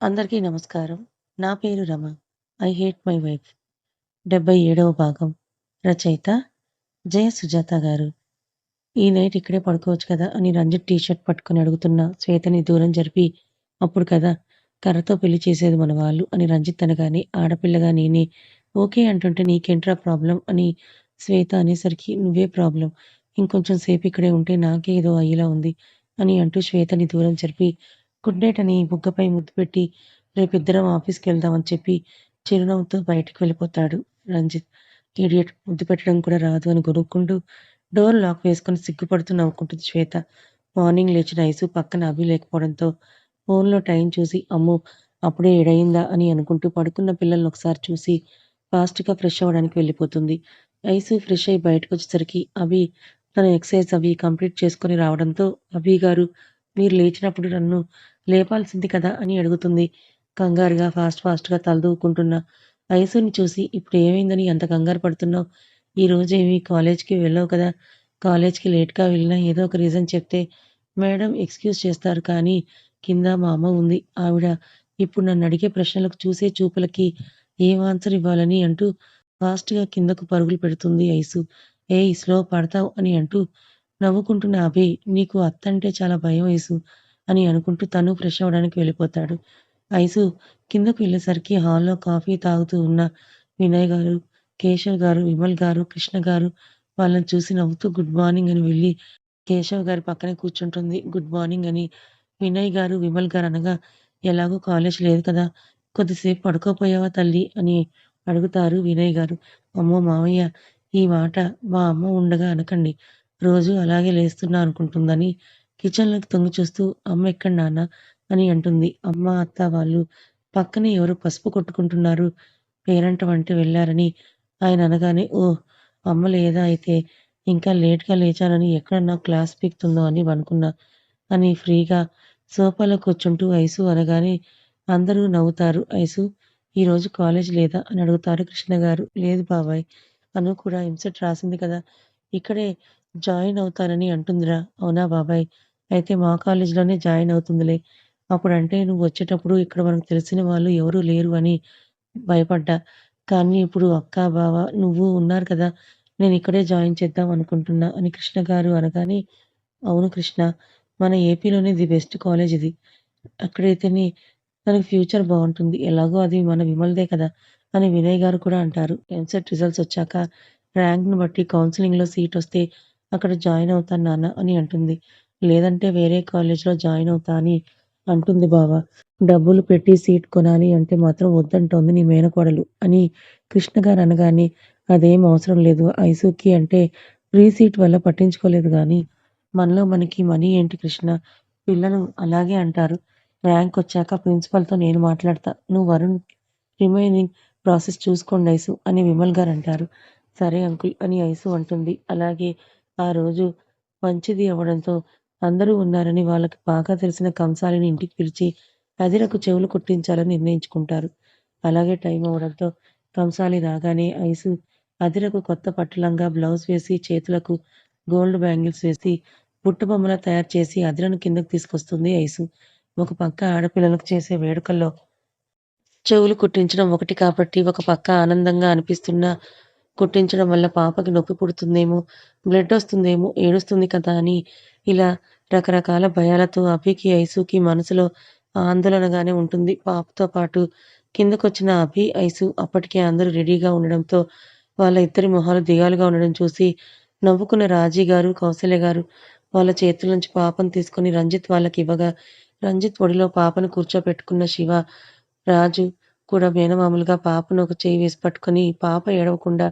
అందరికీ నమస్కారం. నా పేరు Rama. 'I hate my wife' 77వ భాగం. రచయిత జయ సుజాత గారు. "ఈ నైట్ ఇక్కడే పడుకోవచ్చు కదా" అని రంజిత్ టీ షర్ట్ పట్టుకొని అడుగుతున్న శ్వేతని దూరం జరిపి, "అప్పుడు కదా కర్రతో పెళ్లి చేసేది మన వాళ్ళు" అని రంజిత్ అనగానే, ఆడపిల్లగా నేనే ఓకే అంటుంటే "నీకేంట్రా ప్రాబ్లమ్" అని శ్వేత అనేసరికి, "నువ్వే ప్రాబ్లమ్. ఇంకొంచెం సేపు ఇక్కడే ఉంటే నాకే ఏదో అయ్యేలా ఉంది" అని అంటూ శ్వేతని దూరం జరిపి, గుడ్ నైట్ అని బుగ్గపై ముద్దు పెట్టి, రేపిద్దరం ఆఫీస్‌కెళ్దాం అని చెప్పి చిరునవ్వుతో బయటికి వెళ్ళిపోతాడు రంజిత్. ఇడియట్, ముద్దు పెట్టడం కూడా రాదు అని గొనుక్కుంటూ డోర్ లాక్ వేసుకొని సిగ్గుపడుతూ నవ్వుకుంటుంది శ్వేత. మార్నింగ్ లేచిన ఐసు పక్కన అభి లేకపోవడంతో ఫోన్‌లో టైం చూసి, అమ్మో! అప్పుడే 7 అని అనుకుంటూ పడుకున్న పిల్లల్ని ఒకసారి చూసి ఫాస్ట్‌గా ఫ్రెష్ అవ్వడానికి వెళ్ళిపోతుంది. ఐసు ఫ్రెష్ అయ్యి బయటకొచ్చేసరికి అభి తన ఎక్సర్సైజ్ అవి కంప్లీట్ చేసుకొని రావడంతో, అభి గారు, మీరు లేచినప్పుడు నన్ను లేపాల్సింది కదా అని అడుగుతుంది. కంగారుగా ఫాస్ట్‌గా తలదూకుంటున్న ఐసుని చూసి, ఇప్పుడు ఏమైందని అంత కంగారు పడుతున్నావు? ఈరోజేమి కాలేజ్‌కి వెళ్ళవు కదా! కాలేజ్‌కి లేట్‌గా వెళ్ళినా ఏదో ఒక రీజన్ చెప్తే మేడం ఎక్స్‌క్యూజ్ చేస్తారు, కానీ కింద మా అమ్మ ఉంది. ఆవిడ ఇప్పుడు నన్నడిగే ప్రశ్నలకు చూసే చూపులకి ఏం ఆన్సర్ ఇవ్వాలని అంటూ ఫాస్ట్‌గా కిందకు పరుగులు పెడుతుంది ఐసు. ఏయ్! స్లో పడతావు అని అంటూ నవ్వుకుంటున్న అభి, నీకు అత్తంటే చాలా భయం ఐసు అని అనుకుంటూ తను ఫ్రెష్ అవ్వడానికి వెళ్ళిపోతాడు. ఐసు కిందకు వెళ్ళేసరికి హాల్‌లో కాఫీ తాగుతూ ఉన్న వినయ్ గారు, కేశవ్ గారు, విమల్ గారు, కృష్ణ గారు వాళ్ళని చూసి నవ్వుతూ గుడ్ మార్నింగ్ అని వెళ్ళి కేశవ్ గారి పక్కనే కూర్చుంటుంది. గుడ్ మార్నింగ్ అని వినయ్ గారు, విమల్ గారు అనగా, ఎలాగో కాలేజ్ లేదు కదా! కొద్దిసేపు పడుకోపోయావా తల్లీ అని అడుగుతారు వినయ్ గారు. అమ్మో మావయ్య! ఈ మాట మా అమ్మ ఉండగా అనకండి. రోజూ అలాగే లేస్తున్నా అనుకుంటుందని కిచెన్‌లోకి తొంగి చూస్తూ, అమ్మెక్కడ నాన్న అని అంటుంది. అమ్మ, అత్త వాళ్ళు పక్కనే ఎవరో పసుపు కొట్టుకుంటున్నారు. పేరంటం అంటే వెళ్లారని ఆయన అనగానే, ఓహ్! అమ్మ లేదా అయితే ఇంకా లేట్‌గా లేచానని ఎక్కడన్నా క్లాస్ పీకుతుందో అని అనుకున్నా అని ఫ్రీగా సోఫాలో కూర్చుంటూ ఐసు అనగానే అందరూ నవ్వుతారు. ఐసు, ఈరోజు కాలేజ్ లేదా అని అడుగుతారు కృష్ణ గారు. లేదు బాబాయ్. అను కూడా ఎంసెట్ రాసింది కదా! ఇక్కడే జాయిన్ అవుతానని అంటుందిరా. అవునా బాబాయ్! అయితే మా కాలేజ్‌లోనే జాయిన్ అవుతుందిలే. అప్పుడంటే నువ్వొచ్చేటప్పుడు ఇక్కడ మనకు తెలిసిన వాళ్ళు ఎవరూ లేరు అని భయపడ్డా. కానీ ఇప్పుడు అక్క, బావ, నువ్వు ఉన్నారు కదా! నేనిక్కడే జాయిన్ చేద్దాం అనుకుంటున్నా అని కృష్ణ గారు అనగానే, అవును కృష్ణ, మన ఏపీలోనే ది బెస్ట్ కాలేజ్ ఇది. అక్కడైతేనే తనకి ఫ్యూచర్ బావుంటుంది. ఎలాగో అది మన విమల్‌దే కదా! అని వినయ్ గారు కూడా అంటారు. ఎంసెట్ రిజల్ట్స్ వచ్చాక ర్యాంక్‌ని బట్టి కౌన్సెలింగ్‌లో సీటొస్తే అక్కడ జాయిన్ అవుతాను నాన్న అని అంటుంది. లేదంటే వేరే కాలేజ్‌లో జాయిన్ అవుతా అని అంటుంది బావ. డబ్బులు పెట్టి సీట్ కొనాలి అంటే మాత్రం వద్దంటోంది నీ మేనకోడలు అని కృష్ణ గారు అనగానే, అదేం అవసరం లేదు. ఐసూకి అంటే ఫ్రీ సీట్ వల్ల పట్టించుకోలేదు గానీ, మనలో మనకి మనీ ఏంటి కృష్ణ? పిల్లలు అలాగే అంటారు. ర్యాంకొచ్చాక ప్రిన్సిపల్‌తో నేను మాట్లాడతా. నువ్వు వరుణ్ రిమైనింగ్ ప్రాసెస్ చూసుకోండి ఐసు అని విమల్ గారంటారు. సరే అంకుల్ అని ఐసు అంటుంది. అలాగే ఆ రోజు మంచిది అవ్వడంతో అందరూ ఉన్నారని వాళ్ళకి బాగా తెలిసిన కంసాలిని ఇంటికి పిలిచి అదిరకు చెవులు కుట్టించాలని నిర్ణయించుకుంటారు. అలాగే టైం అవ్వడంతో కంసాలి రాగానే ఐసు అదిరకు కొత్త పట్టు లంగా, బ్లౌజ్ వేసి చేతులకు గోల్డ్ బ్యాంగిల్స్ వేసి బుట్టబొమ్మలా తయారు చేసి అదిరను కిందకు తీసుకొస్తుంది ఐసు. ఒక పక్క ఆడపిల్లలకు చేసే వేడుకల్లో చెవులు కుట్టించడం ఒకటి కాబట్టి, ఒక పక్క ఆనందంగా అనిపిస్తున్నా, కుట్టించడం వల్ల పాపకి నొప్పి పుడుతుందేమో, బ్లడొస్తుందేమో, ఏడుస్తుంది కదా అని ఇలా రకరకాల భయాలతో అభికి, ఐసుకి మనసులో ఆందోళనగానే ఉంటుంది. పాపతో పాటు కిందకొచ్చిన అభి, ఐసు అప్పటికే అందరూ రెడీగా ఉండడంతో వాళ్ళ ఇద్దరి మొహాలు దిగాలుగా ఉండడం చూసి నవ్వుకున్న రాజీ గారు, కౌసల్య గారు వాళ్ళ చేతుల నుంచి పాపను తీసుకొని రంజిత్ వాళ్ళకివ్వగా, రంజిత్ ఒడిలో పాపను కూర్చోపెట్టుకున్న శివ, రాజు కూడా మేనమామలుగా పాపను ఒక చెయ్యి వేసి పట్టుకొని పాప ఏడవకుండా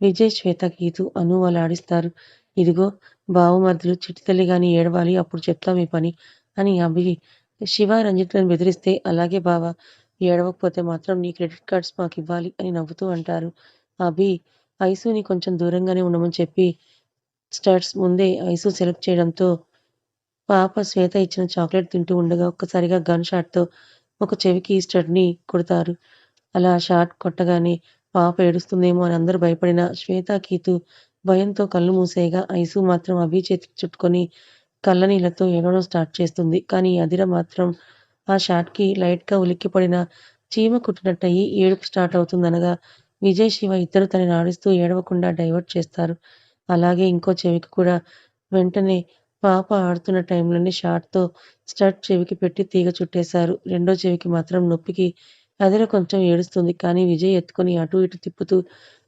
విజయ్, శ్వేత, గీతు, అను వాళ్ళు ఆడిస్తారు. ఇదిగో బావమరుదులు చిట్టి తల్లి గాని ఏడవాలి అప్పుడు చెప్తాం ఈ పని అని అభి, శివ, రంజిత్‌లను బెదిరిస్తే, అలాగే బావ, ఏడవకపోతే మాత్రం నీ క్రెడిట్ కార్డ్స్ మాకివ్వాలి అని నవ్వుతూ అంటారు. అభి ఐసుని కొంచెం దూరంగానే ఉండమని చెప్పి స్టడ్స్ ముందే ఐసు సెలెక్ట్ చేయడంతో పాప శ్వేత ఇచ్చిన చాక్లెట్ తింటూ ఉండగా ఒక్కసారిగా గన్ షాట్‌తో ఒక చెవికి స్టడ్‌ని కొడతారు. అలా షాట్ కొట్టగానే పాప ఏడుస్తుందేమో అని అందరూ భయపడినా శ్వేత, గీతు భయంతో కళ్ళు మూసేయగా ఐసు మాత్రం అభి చేతికి చుట్టుకొని కళ్ళనీళ్లతో ఏడవడం స్టార్ట్ చేస్తుంది. కానీ అదిర మాత్రం ఆ షాట్‌కి లైట్‌గా ఉలిక్కిపడిన చీమ కుట్టినట్టయి ఏడుపు స్టార్ట్ అవుతుందనగా విజయ్, శివ ఇద్దరూ తనని ఆడిస్తూ ఏడవకుండా డైవర్ట్ చేస్తారు. అలాగే ఇంకో చెవికి కూడా వెంటనే పాప ఆడుతున్న టైంలోనే షార్ట్‌తో స్టడ్ చెవికి పెట్టి తీగ చుట్టేశారు. రెండో చెవికి మాత్రం నొప్పికి అదిర కొంచెం ఏడుస్తుంది. కానీ విజయ్ ఎత్తుకొని అటూ ఇటూ తిప్పుతూ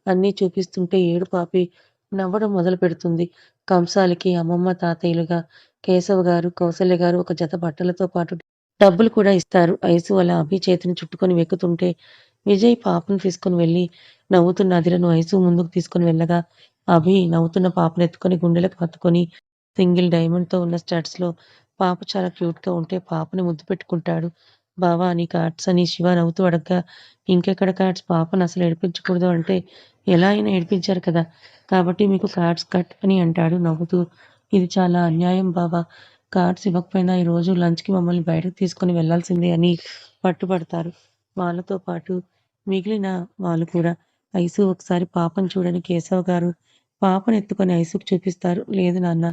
అన్నీ చూపిస్తుంటే ఏడుపు ఆపి నవ్వడం మొదలుపెడుతుంది. కంసాలికి అమ్మమ్మ, తాతయ్యలుగా కేశవ గారు, కౌసల్య గారు ఒక జత బట్టలతో పాటు డబ్బులు కూడా ఇస్తారు. ఐసు అలా అభి చేతిని చుట్టుకొని వెక్కుతుంటే విజయ్ పాపను తీసుకొని వెళ్లి నవ్వుతున్న అదిరను ఐసు ముందుకు తీసుకొని వెళ్ళగా అభి నవ్వుతున్న పాపనెత్తుకొని గుండెలకు హత్తుకొని సింగిల్ డైమండ్‌తో ఉన్న స్టడ్స్‌లో పాప చాలా క్యూట్‌గా ఉంటే పాపని ముద్దు పెట్టుకుంటాడు. బావ నీ కార్డ్స్ అని శివ నవ్వుతూ అడగ్గా ఇంకెక్కడ కార్డ్స్ పాపనసలు ఏడిపించకూడదు అంటే ఎలా అయినా ఏడిపించారు కదా! కాబట్టి మీకు కార్డ్స్ కట్ అని అంటాడు నవ్వుతూ. ఇది చాలా అన్యాయం బావ. కార్డ్స్ ఇవ్వకపోయినా ఈరోజు లంచ్‌కి మమ్మల్ని బయటకు తీసుకొని వెళ్ళాల్సిందే అని పట్టుబడతారు. వాళ్ళతో పాటు మిగిలిన వాళ్ళు కూడా. ఐసు ఒకసారి పాపను చూడని కేశవ్ గారు పాపనెత్తుకొని ఐసుకి చూపిస్తారు. లేదు నాన్న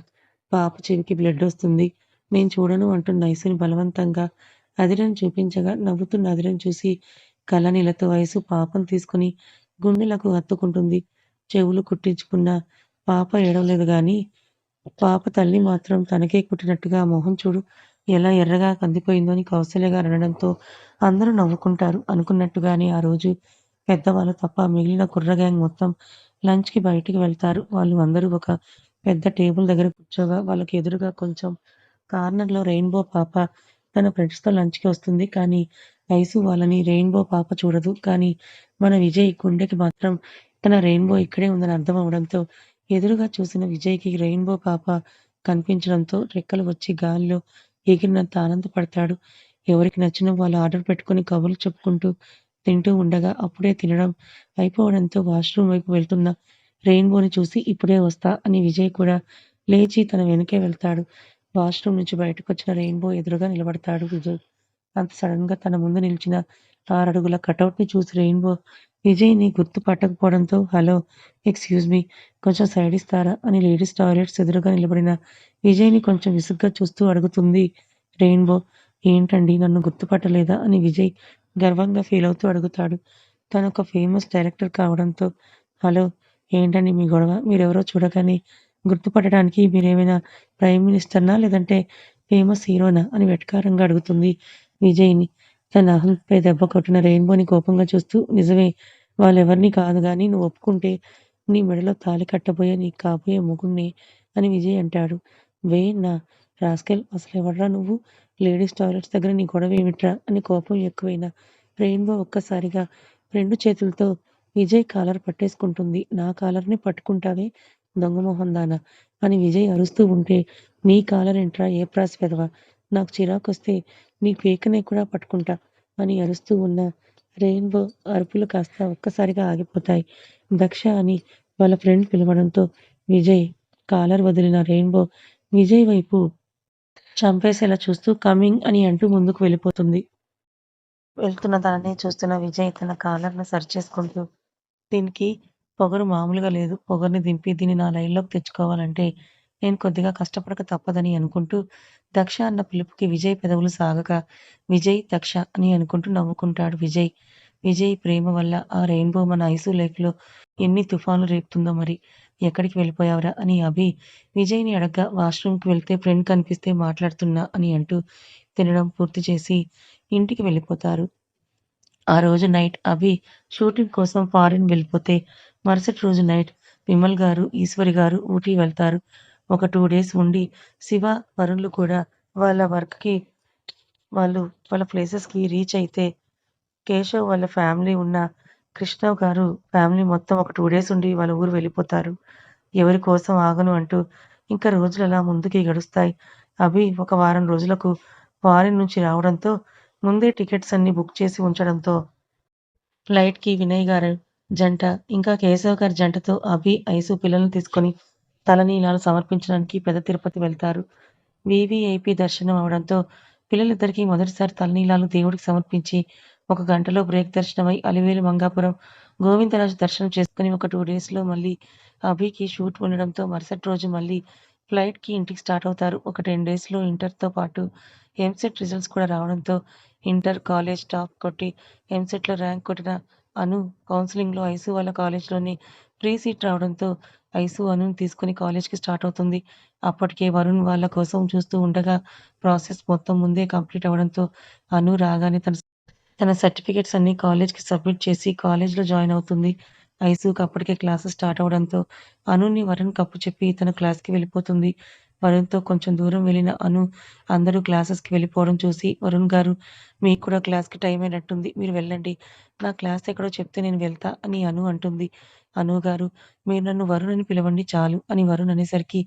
పాప చెవికి బ్లడొస్తుంది. నేను చూడను అంటున్న ఐసుని బలవంతంగా అదిరని చూపించగా నవ్వుతున్న అదిరని చూసి కళ్ళనీళ్లతో ఐసు పాపను తీసుకొని గుండెలకు హత్తుకుంటుంది. చెవులు కుట్టించుకున్న పాప ఏడవలేదు గానీ పాప తల్లి మాత్రం తనకే కుట్టినట్టుగా మొహం చూడు ఎలా ఎర్రగా కందిపోయిందో అని కౌసల్య గారు అనడంతో అందరూ నవ్వుకుంటారు. అనుకున్నట్టుగానే ఆ రోజు పెద్దవాళ్ళు తప్ప మిగిలిన కుర్ర గ్యాంగ్ మొత్తం లంచ్‌కి బయటికి వెళ్తారు. వాళ్ళు అందరూ ఒక పెద్ద టేబుల్ దగ్గర కూర్చోగా వాళ్ళకి ఎదురుగా కొంచెం కార్నర్‌లో రెయిన్‌బో పాప తన ఫ్రెండ్స్‌తో లంచ్‌కి వస్తుంది. కానీ ఐసు వాళ్ళని రెయిన్‌బో పాప చూడదు. కానీ మన విజయ్ గుండెకి మాత్రం తన రెయిన్‌బో ఇక్కడే ఉందని అర్థం అవ్వడంతో ఎదురుగా చూసిన విజయ్‌కి రెయిన్‌బో పాప కనిపించడంతో రెక్కలు వచ్చి గాలిలో ఎగిరినంత ఆనందపడతాడు. ఎవరికి నచ్చిన వాళ్ళు ఆర్డర్ పెట్టుకొని కబుర్లు చెప్పుకుంటూ తింటూ ఉండగా అప్పుడే తినడం అయిపోవడంతో వాష్‌రూమ్ వైపు వెళ్తున్న రెయిన్‌బోని చూసి ఇప్పుడే వస్తా అని విజయ్ కూడా లేచి తన వెనకే వెళ్తాడు. వాష్‌రూమ్ నుంచి బయటకొచ్చిన రెయిన్‌బో ఎదురుగా నిలబడతాడు విజయ్. అంత సడెన్‌గా తన ముందు నిలిచిన 6 అడుగుల కటౌట్‌ని చూసి రెయిన్‌బో విజయ్‌ని గుర్తు పట్టకపోవడంతో హలో! ఎక్స్‌క్యూజ్ మీ కొంచెం సైడ్ ఇస్తారా? అని లేడీస్ టాయిలెట్స్ ఎదురుగా నిలబడిన విజయ్‌ని కొంచెం విసుగ్గా చూస్తూ అడుగుతుంది రెయిన్‌బో. ఏంటండీ నన్ను గుర్తుపట్టలేదా? అని విజయ్ గర్వంగా ఫీలవుతూ అడుగుతాడు. తనొక ఫేమస్ డైరెక్టర్ కావడంతో హలో! ఏంటండీ మీ గొడవ? మీరెవరో చూడగానే గుర్తుపట్టడానికి మీరేమైనా ప్రైమ్ మినిస్టర్‌నా? లేదంటే ఫేమస్ హీరోనా? అని వెటకారంగా అడుగుతుంది విజయ్‌ని. తన అహంపై దెబ్బ కొట్టిన రెయిన్‌బోని కోపంగా చూస్తూ నిజమే వాళ్ళెవరిని కాదు గానీ నువ్వు ఒప్పుకుంటే నీ మెడలో తాళి కట్టబోయే నీకు కాబోయే మొగుడినే అని విజయ్ అంటాడు. వేయన్నా రాస్కెల్ అసలెవర్రా నువ్వు? లేడీస్ టాయిలెట్స్ దగ్గర నీ గొడవేమిట్రా? అని కోపం ఎక్కువైన రెయిన్‌బో ఒక్కసారిగా 2 చేతులతో విజయ్ కాలర్ పట్టేసుకుంటుంది. నా కాలర్‌ని పట్టుకుంటావే దొంగ మొహం దానా! అని విజయ్ అరుస్తూ ఉంటే నీ కాలరేంట్రా ఏప్రాస్ వెధవ! నాకు చిరాకొస్తే నీ పీకని కూడా పట్టుకుంటా అని అరుస్తూ ఉన్న రెయిన్‌బో అరుపులు కాస్త ఒక్కసారిగా ఆగిపోతాయి. దక్ష అని వాళ్ళ ఫ్రెండ్ పిలవడంతో విజయ్ కాలర్ వదిలిన రెయిన్‌బో విజయ్ వైపు చంపేసేలా చూస్తూ కమింగ్ అని అంటూ ముందుకు వెళ్ళిపోతుంది. వెళ్తున్న తననే చూస్తున్న విజయ్ తన కాలర్‌ని సరిచేసుకుంటూ దీనికి పొగరు మామూలుగా లేదు. పొగరుని దింపి దీన్ని నా లైన్‌లోకి తెచ్చుకోవాలంటే నేను కొద్దిగా కష్టపడక తప్పదని అనుకుంటూ దక్ష అన్న పిలుపుకి విజయ్ పెదవులు సాగక విజయ్, దక్ష అని అనుకుంటూ నవ్వుకుంటాడు విజయ్. విజయ్ ప్రేమ వల్ల ఆ రెయిన్‌బో మన ఐసు లేక్‌లో ఎన్ని తుఫాన్లు రేపుతుందో మరి. ఎక్కడికి వెళ్ళిపోయావురా? అని అభి విజయ్‌ని అడగ్గా వాష్‌రూమ్‌కి వెళ్తే ఫ్రెండ్ కనిపిస్తే మాట్లాడుతున్నా అని అంటూ తినడం పూర్తి చేసి ఇంటికి వెళ్ళిపోతారు. ఆ రోజు నైట్ అభి షూటింగ్ కోసం ఫారిన్ వెళ్ళిపోతే, మరుసటి రోజు నైట్ విమల్ గారు, ఈశ్వరి గారు ఊటీ వెళ్తారు. ఒక 2 డేస్ ఉండి శివ, వరుణ్‌లు కూడా వాళ్ళ వర్క్‌కి వాళ్ళు వాళ్ళ ప్లేసెస్‌కి రీచ్ అయితే, కేశవ్ వాళ్ళ ఫ్యామిలీ ఉన్న కృష్ణవ్ గారు ఫ్యామిలీ మొత్తం ఒక 2 డేస్ ఉండి వాళ్ళ ఊరు వెళ్ళిపోతారు. ఎవరి కోసం ఆగను అంటూ ఇంకా రోజులలా ముందుకి గడుస్తాయి. అభి ఒక వారం రోజులకు ఫారిన్ నుంచి రావడంతో ముందే టికెట్స్ అన్నీ బుక్ చేసి ఉంచడంతో ఫ్లైట్‌కి వినయ్ గారు జంట, ఇంకా కేశవ్ గారి జంటతో అభి, ఐసు పిల్లల్ని తీసుకొని తలనీలాలు సమర్పించడానికి పెద్ద తిరుపతి వెళ్తారు. వీవీఐపీ దర్శనం అవడంతో పిల్లలిద్దరికీ మొదటిసారి తలనీలాలు దేవుడికి సమర్పించి, ఒక గంటలో బ్రేక్ దర్శనమై అలివేలు మంగాపురం, గోవిందరాజు దర్శనం చేసుకొని ఒక 2 డేస్‌లో మళ్ళీ అభికి షూట్ ఉండడంతో మరుసటి రోజు మళ్ళీ ఫ్లైట్‌కి ఇంటికి స్టార్ట్ అవుతారు. ఒక 10 డేస్‌లో ఇంటర్‌తో పాటు ఎంసెట్ రిజల్ట్స్ కూడా రావడంతో ఇంటర్, కాలేజ్ టాప్ కొట్టి ఎంసెట్‌లో ర్యాంక్ కొట్టిన అను కౌన్సెలింగ్‌లో ఐసు వాళ్ళ కాలేజ్‌లోని ఫ్రీ సీట్ రావడంతో ఐసు అనుని తీసుకొని కాలేజ్‌కి స్టార్ట్ అవుతుంది. అప్పటికే వరుణ్ వాళ్ళ కోసం చూస్తూ ఉండగా ప్రాసెస్ మొత్తం ముందే కంప్లీట్ అవ్వడంతో అను రాగానే తన సర్టిఫికేట్స్ అన్నీ కాలేజ్‌కి సబ్మిట్ చేసి కాలేజ్‌లో జాయిన్ అవుతుంది. ఐసూకి అప్పటికే క్లాసెస్ స్టార్ట్ అవ్వడంతో అనుని వరుణ్‌కి అప్పచెప్పి తన క్లాస్‌కి వెళ్ళిపోతుంది. వరుణ్‌తో కొంచెం దూరం వెళ్ళిన అను అందరూ క్లాసెస్‌కి వెళ్ళిపోవడం చూసి, "వరుణ్ గారు మీకు కూడా క్లాస్‌కి టైం అయినట్టుంది. మీరు వెళ్ళండి. నా క్లాస్ ఎక్కడో చెప్తే నేను వెళ్తా" అని అను అంటుంది. "అను గారు మీరు నన్ను వరుణ్ అని పిలవండి చాలు" అని వరుణ్ అనేసరికి,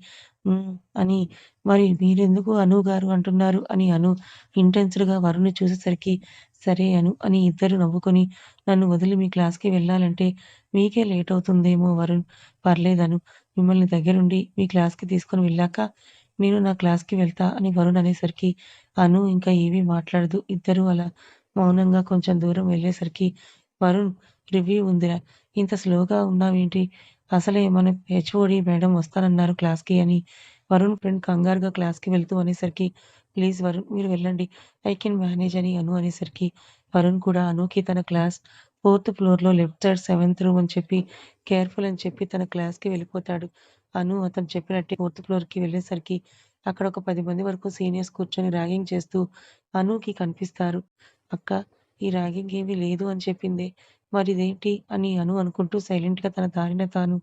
"హ్మ్" అని "మరి మీరెందుకు అను గారు అంటున్నారు" అని అను ఇంటెన్స్డ్‌గా వరుణ్‌ని చూసేసరికి సరే అను అని ఇద్దరు నవ్వుకొని నన్ను వదిలి మీ క్లాస్‌కి వెళ్ళాలంటే మీకే లేట్ అవుతుందేమో వరుణ్. పర్లేదను. మిమ్మల్ని దగ్గరుండి మీ క్లాస్‌కి తీసుకొని వెళ్ళాక నేను నా క్లాస్‌కి వెళ్తా అని వరుణ్ అనేసరికి అను ఇంకా ఏమీ మాట్లాడదు. ఇద్దరూ అలా మౌనంగా కొంచెం దూరం వెళ్ళేసరికి వరుణ్ రివ్యూ ఉందిరా! ఇంత స్లోగా ఉన్నావేంటి? అసలే మన హెచ్ఓడి మేడం వస్తానన్నారు క్లాస్‌కి అని వరుణ్ ఫ్రెండ్ కంగారుగా క్లాస్‌కి వెళ్తూ అనేసరికి ప్లీజ్ వరుణ్ మీరు వెళ్ళండి. ఐ కెన్ మేనేజ్ అని అను అనేసరికి వరుణ్ కూడా అనుకి తన క్లాస్ ఫోర్త్ ఫ్లోర్‌లో లెఫ్ట్ సైడ్ సెవెంత్ రూమ్ అని చెప్పి కేర్‌ఫుల్ అని చెప్పి తన క్లాస్‌కి వెళ్ళిపోతాడు. అను అతను చెప్పినట్టే ఫోర్త్ ఫ్లోర్‌కి వెళ్ళేసరికి అక్కడ ఒక 10 మంది వరకు సీనియర్స్ కూర్చొని ర్యాగింగ్ చేస్తూ అనుకి కనిపిస్తారు. "అక్క ఈ ర్యాగింగ్ ఏమీ లేదు అని చెప్పిందే మరిదేంటి?" అని అను అనుకుంటూ సైలెంట్‌గా తన దారిన తాను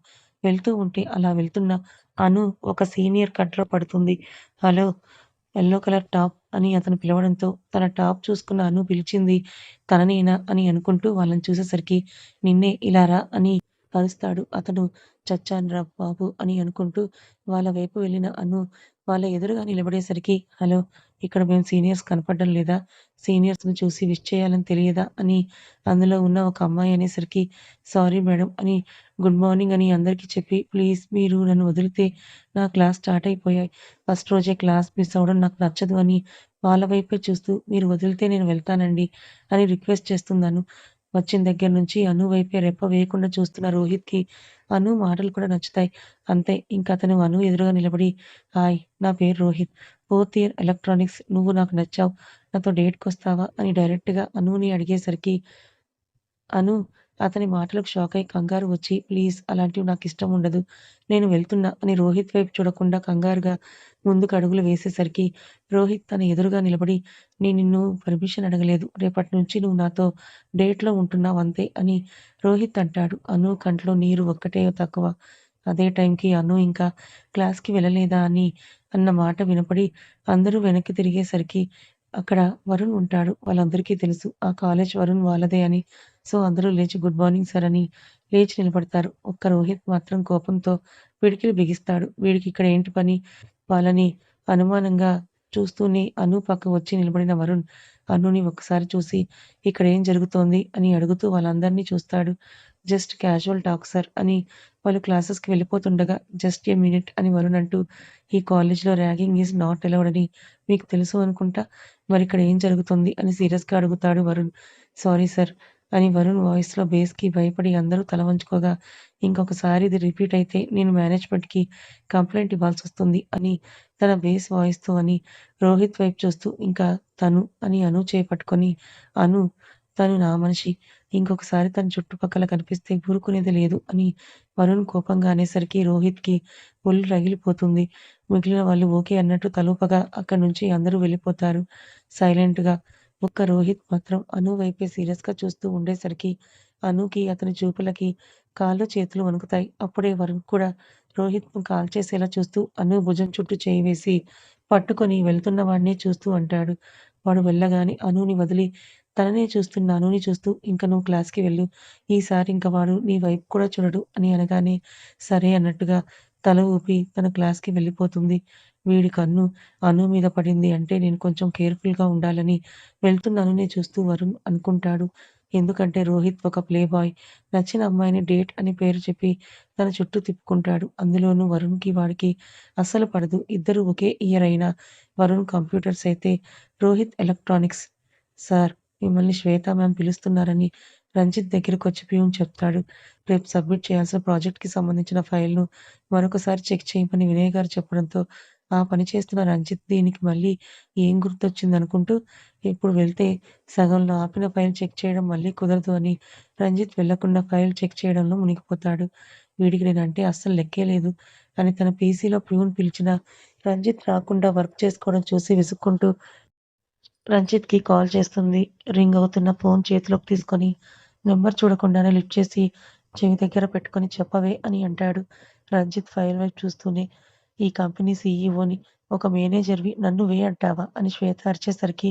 వెళ్తూ ఉంటే అలా వెళ్తున్న అను ఒక సీనియర్ కంట్లో పడుతుంది. "హలో! యెల్లో కలర్ టాప్" అని అతను పిలవడంతో తన టాప్ చూసుకున్న అను పిలిచింది తననేనా అని అనుకుంటూ వాళ్ళని చూసేసరికి "నిన్నే ఇలా రా" అని అరుస్తాడు. అతను చచ్చానురా బాబు అని అనుకుంటూ వాళ్ళ వైపు వెళ్ళిన అను వాళ్ళ ఎదురుగా నిలబడేసరికి "హలో! ఇక్కడ మేము సీనియర్స్ కనపడడం లేదా? సీనియర్స్‌ని చూసి విష్ చేయాలని తెలియదా?" అని అందులో ఉన్న ఒక అమ్మాయి అనేసరికి "సారీ మేడం" అని గుడ్ మార్నింగ్ అని అందరికీ చెప్పి "ప్లీజ్ మీరు నన్ను వదిలితే నా క్లాస్ స్టార్ట్ అయిపోయాయి. ఫస్ట్ రోజే క్లాస్ మిస్ అవ్వడం నాకు నచ్చదు" అని వాళ్ళ వైపే చూస్తూ "మీరు వదిలితే నేను వెళ్తానండి" అని రిక్వెస్ట్ చేస్తుందను. వచ్చిన దగ్గర నుంచి అను వైపే రెప్ప వేయకుండా చూస్తున్న రోహిత్‌కి అను మాటలు కూడా నచ్చుతాయి. అంతే ఇంక అతను అను ఎదురుగా నిలబడి "హాయ్! నా పేరు రోహిత్. Fourth year electronics. నువ్వు నాకు నచ్చావు. నాతో డేట్‌కొస్తావా?" అని డైరెక్ట్‌గా అనుని అడిగేసరికి అను అతని మాటలకు షాకయి కంగారు వచ్చి "ప్లీజ్ అలాంటివి నాకిష్టం ఉండదు. నేను వెళ్తున్నా" అని రోహిత్ వైపు చూడకుండా కంగారుగా ముందుకు అడుగులు వేసేసరికి రోహిత్ తన ఎదురుగా నిలబడి "నేను నిన్ను పర్మిషన్ అడగలేదు. రేపటి నుంచి నువ్వు నాతో డేట్‌లో ఉంటున్నావు అంతే" అని రోహిత్ అంటాడు. అను కంట్లో నీరు ఒక్కటే తక్కువ. అదే టైంకి అను ఇంకా క్లాస్‌కి వెళ్ళలేదా అని అన్న మాట వినపడి అందరూ వెనక్కి తిరిగేసరికి అక్కడ వరుణ్ ఉంటాడు. వాళ్ళందరికీ తెలుసు ఆ కాలేజ్ వరుణ్ వాళ్ళదే అని. సో, అందరూ లేచి గుడ్ మార్నింగ్ సార్ అని లేచి నిలబడతారు. ఒక్క రోహిత్ మాత్రం కోపంతో పిడికిలి బిగిస్తాడు. వీడికిక్కడ ఏంటి పని? వాళ్ళని అనుమానంగా చూస్తూనే అను పక్క వచ్చి నిలబడిన వరుణ్ అనుని ఒక్కసారి చూసి ఇక్కడేం జరుగుతోంది అని అడుగుతూ వాళ్ళందరినీ చూస్తాడు. జస్ట్ క్యాజువల్ టాక్ సార్ అని వాళ్ళు క్లాసెస్‌కి వెళ్ళిపోతుండగా జస్ట్ ఎ మినిట్ అని వరుణ్ అంటూ ఈ కాలేజ్‌లో ర్యాగింగ్ ఈస్ నాట్ అలౌడ్ అని మీకు తెలుసు అనుకుంటా. మరిక్కడ ఏం జరుగుతుంది? అని సీరియస్‌గా అడుగుతాడు వరుణ్. సారీ సార్ అని వరుణ్ వాయిస్‌లో బేస్‌కి భయపడి అందరూ తల వంచుకోగా, ఇంకొకసారి ఇది రిపీట్ అయితే నేను మేనేజ్‌మెంట్‌కి కంప్లెయింట్ ఇవ్వాల్సొస్తుంది అని తన బేస్ వాయిస్‌తో అని రోహిత్ వైపు చూస్తూ ఇంకా తను అని అను చేయి పట్టుకొని అను తను నా మనిషి. ఇంకొకసారి తన చుట్టుపక్కల కనిపిస్తే ఊరుకునేది లేదు అని వరుణ్ కోపంగా అనేసరికి రోహిత్‌కి ఒళ్ళు రగిలిపోతుంది. మిగిలిన వాళ్ళు ఓకే అన్నట్టు తలూపగా అక్కడి నుంచి అందరూ వెళ్ళిపోతారు సైలెంట్‌గా. ఒక్క రోహిత్ మాత్రం అను వైపే సీరియస్‌గా చూస్తూ ఉండేసరికి అనుకి అతని చూపులకి కాళ్ళు, చేతులు వణుకుతాయి. అప్పుడే వరుణ్ కూడా రోహిత్‌ని కాల్చేసేలా చూస్తూ అను భుజం చుట్టూ చేయి వేసి పట్టుకొని వెళ్తున్న వాడినే చూస్తూ అంటాడు. వాడు వెళ్ళగానే అనుని వదిలి తననే చూస్తున్న అనుని చూస్తూ "ఇంక నువ్వు క్లాస్‌కి వెళ్ళు. ఈసారి ఇంక వాడు నీ వైపు కూడా చూడడు" అని అనగానే సరే అన్నట్టుగా తల ఊపి తన క్లాస్‌కి వెళ్ళిపోతుంది. వీడి కన్ను అను మీద పడింది అంటే నేను కొంచెం కేర్‌ఫుల్‌గా ఉండాలని వెళ్తున్న అనునే చూస్తూ వరుణ్ అనుకుంటాడు. ఎందుకంటే రోహిత్ ఒక ప్లే బాయ్. నచ్చిన అమ్మాయిని డేట్ అని పేరు చెప్పి తన చుట్టూ తిప్పుకుంటాడు. అందులోనూ వరుణ్‌కి వాడికి అస్సలు పడదు. ఇద్దరూ ఒకే ఇయర్ అయినా వరుణ్ కంప్యూటర్స్ అయితే రోహిత్ ఎలక్ట్రానిక్స్. సార్ మిమ్మల్ని శ్వేత మ్యామ్ పిలుస్తున్నారని రంజిత్ దగ్గరకొచ్చి ప్యూన్ చెప్తాడు. రేపు సబ్మిట్ చేయాల్సిన ప్రాజెక్ట్‌కి సంబంధించిన ఫైల్‌ను మరొకసారి చెక్ చేయమని వినయ్ గారు చెప్పడంతో ఆ పని చేస్తున్న రంజిత్ దీనికి మళ్ళీ ఏం గుర్తొచ్చిందనుకుంటూ ఇప్పుడు వెళ్తే సగంలో ఆపిన ఫైల్ చెక్ చేయడం మళ్ళీ కుదరదు అని రంజిత్ వెళ్ళకుండా ఫైల్ చెక్ చేయడంలో మునిగిపోతాడు. వీడికి నేనంటే అస్సలు లెక్కే లేదు అని తన పీసీలో ప్యూన్ పిలిచినా రంజిత్ రాకుండా వర్క్ చేసుకోవడం చూసి విసుక్కుంటూ రంజిత్‌కి కాల్ చేస్తుంది. రింగ్ అవుతున్న ఫోన్ చేతిలోకి తీసుకొని నంబర్ చూడకుండానే లిఫ్ట్ చేసి చెవి దగ్గర పెట్టుకొని చెప్పవే అని అంటాడు. రంజిత్ ఫైల్ వైపు చూస్తూనే ఈ కంపెనీ సీఈఓని, ఒక మేనేజర్‌వి నన్ను వే అంటావా అని శ్వేత అరిచేసరికి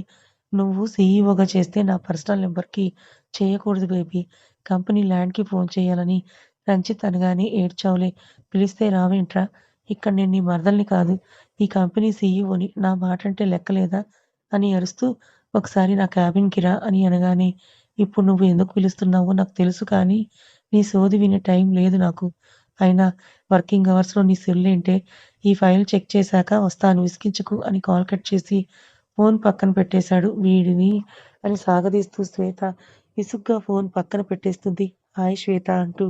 నువ్వు సీఈఓగా చేస్తే నా పర్సనల్ నంబర్‌కి చేయకూడదు బేబీ. కంపెనీ ల్యాండ్‌కి ఫోన్ చేయాలని రంజిత్ అనగానే ఏడ్చావులే పిలిస్తే రావేంట్రా? ఇక్కడ నేను నీ మరదల్ని కాదు. ఈ కంపెనీ సీఈఓని. నా మాటంటే లెక్కలేదా? అని అరుస్తూ ఒకసారి నా క్యాబిన్‌కి రా అని అనగానే ఇప్పుడు నువ్వు ఎందుకు పిలుస్తున్నావో నాకు తెలుసు కానీ నీ సోది వినే టైం లేదు నాకు. అయినా వర్కింగ్ అవర్స్‌లో నీ సొల్లేంటే? ఈ ఫైల్ చెక్ చేశాక వస్తాను విసిగించకు అని కాల్ కట్ చేసి ఫోన్ పక్కన పెట్టేశాడు. వీడిని అని సాగదీస్తూ శ్వేత విసుగ్గా ఫోన్ పక్కన పెట్టేస్తుంది. హాయ్ శ్వేత అంటూ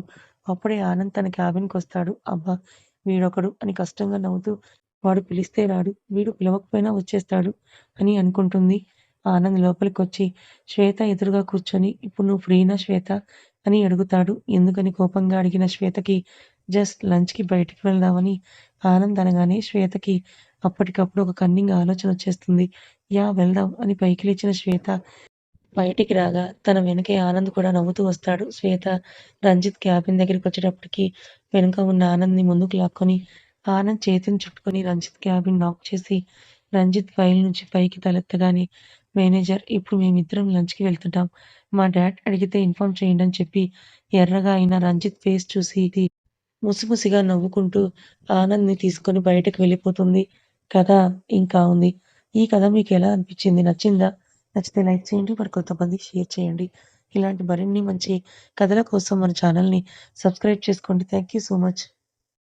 అప్పుడే ఆనంద్ తన క్యాబిన్‌కొస్తాడు. అబ్బా! వీడొకడు అని కష్టంగా నవ్వుతూ వాడు పిలిస్తే రాడు, వీడు పిలవకపోయినా వచ్చేస్తాడు అని అనుకుంటుంది. ఆనంద్ లోపలికొచ్చి శ్వేత ఎదురుగా కూర్చొని ఇప్పుడు నువ్వు ఫ్రీనా శ్వేత? అని అడుగుతాడు. ఎందుకని కోపంగా అడిగిన శ్వేతకి జస్ట్ లంచ్‌కి బయటికి వెళ్దామని ఆనంద్ అనగానే శ్వేతకి అప్పటికప్పుడు ఒక కన్నింగ్ ఆలోచన వచ్చేస్తుంది. యాహ్! వెళ్దాం అని పైకి లేచిన శ్వేత బయటికి రాగా తన వెనకే ఆనంద్ కూడా నవ్వుతూ వస్తాడు. శ్వేత రంజిత్ క్యాబిన్ దగ్గరికొచ్చేటప్పటికి వెనుక ఉన్న ఆనంద్‌ని ముందుకు లాక్కొని ఆనంద్ చేతిని చుట్టుకొని రంజిత్ క్యాబిన్ లాక్ చేసి రంజిత్ ఫైల్ నుంచి పైకి తలెత్తగానే మేనేజర్ ఇప్పుడు మేమిద్దరం లంచ్‌కి వెళ్తున్నాం. మా డాడ్ అడిగితే ఇన్ఫార్మ్ చేయండి అని చెప్పి ఎర్రగా అయిన రంజిత్ ఫేస్ చూసి ముసిముసిగా నవ్వుకుంటూ ఆనంద్‌ని తీసుకొని బయటకు వెళ్ళిపోతుంది. కథ ఇంకా ఉంది. ఈ కథ మీకెలా అనిపించింది? నచ్చిందా? నచ్చితే లైక్ చేయండి. మరి కొంతమందికి షేర్ చేయండి. ఇలాంటి మరిన్ని మంచి కథల కోసం మన ఛానల్‌ని సబ్స్క్రైబ్ చేసుకోండి. Thank you so much.